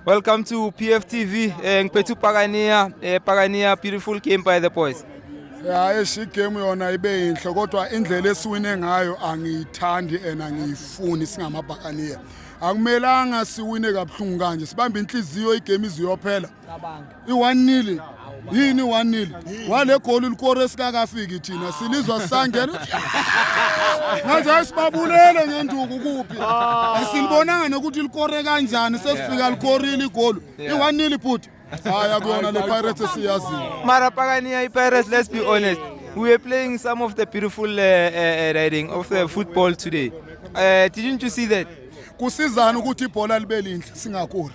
Welcome to PFTV. Ngiphethe uPakania, Pakania, beautiful game by the boys. Ya game yona ibe inhle kodwa indlela esiwine ngayo angiyithandi angiyifuni singamabhakaniya. Akumelanga siwine kabuhlungu kanje. Sibambe inhliziyo igame iziyophela. I-1-0. Yini 1-0? Wale goal ulikore sikakafiki thina silizwa sangena. Ngathi asibabulele ngenduku kuphi. Asilibonanga nokuthi likore kanjani sesifika likorile igoli. I-1-0 bhuti. Haya kuyona le Pirates siyazi. Mara Pakania Pirates, let's be honest. We were playing some of the beautiful riding of the football today. Didn't you see that? Kusizana ukuthi ibhola libe linhle singakuri.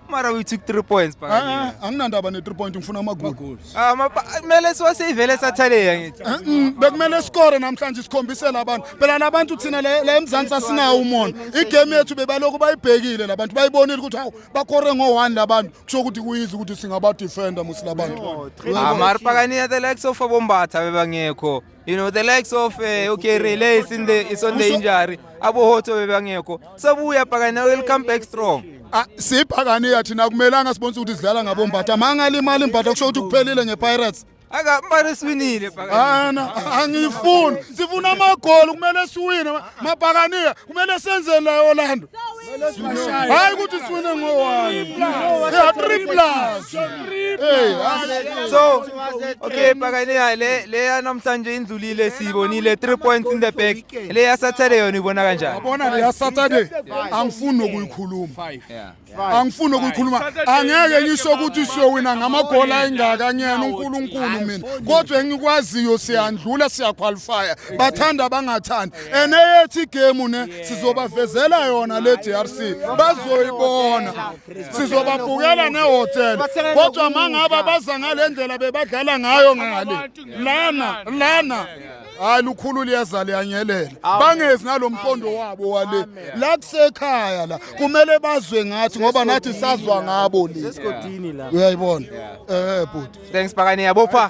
Mara we took 3 points Pakania. Anginandaba ne 3 point ngifuna amagoli. Mele siwaseyivele Saturday ngithi. Bekumele score namhlanje sikhombisela abantu. Phela labantu thina le eMzansi asinawo umona. Igame yethu bebaloko bayibhekile labantu bayibonile ukuthi hawu bakore ngo1 labantu kusho ukuthi kuyizi ukuthi singaba defender musilabantu. Mara Pakania the likes of Bombatha bebangekho. You know the likes of okay relay is on the injury. Abo Hoto bebangekho. Sabuya Pakania will come back strong. Siphakaniya thina kumelanga sibonise ukuthi sidlala ngabombatha mangalimali imbatha kusho ukuthi kuphelile ngePirates. Mara siwinile Pakania. Angifuni sifuna amagoli kumele siwine mabhakaniya kumele senze la Orlando. Hayi ukuthi siwine ngo1. Yeah 3+. So okay Pakania le namhlanje indlulile sibonile 3 points in the back. Le ya Saturday yona ibona kanjani? Yabona le ya Saturday angifuni nokuyikhuluma. Angifuni ukuyikhuluma. Angeke ngisho ukuthi siyowina ngamagoli ayingaka nyena uNkulunkulu mina. Kodwa engikwaziyo siyandlula siyaqualify. Bathanda bangathandi. Eneyethi game ne sizobavezela yona le DRC. Bazoyibona. Sizobabukela nehotel. Kodwa mangaba baza ngalendlela bebadlala ngayo ngale. Lana. Hayi lukhulu liyaza liyanyelela. Bangezi nalomqondo wabo wale. La kusekhaya la. Kumele bazwe ngathi ngoba nathi sazwa ngabo le. Sesigodini la. Uyayibona? Bhuti. Thanks Pakania bopha.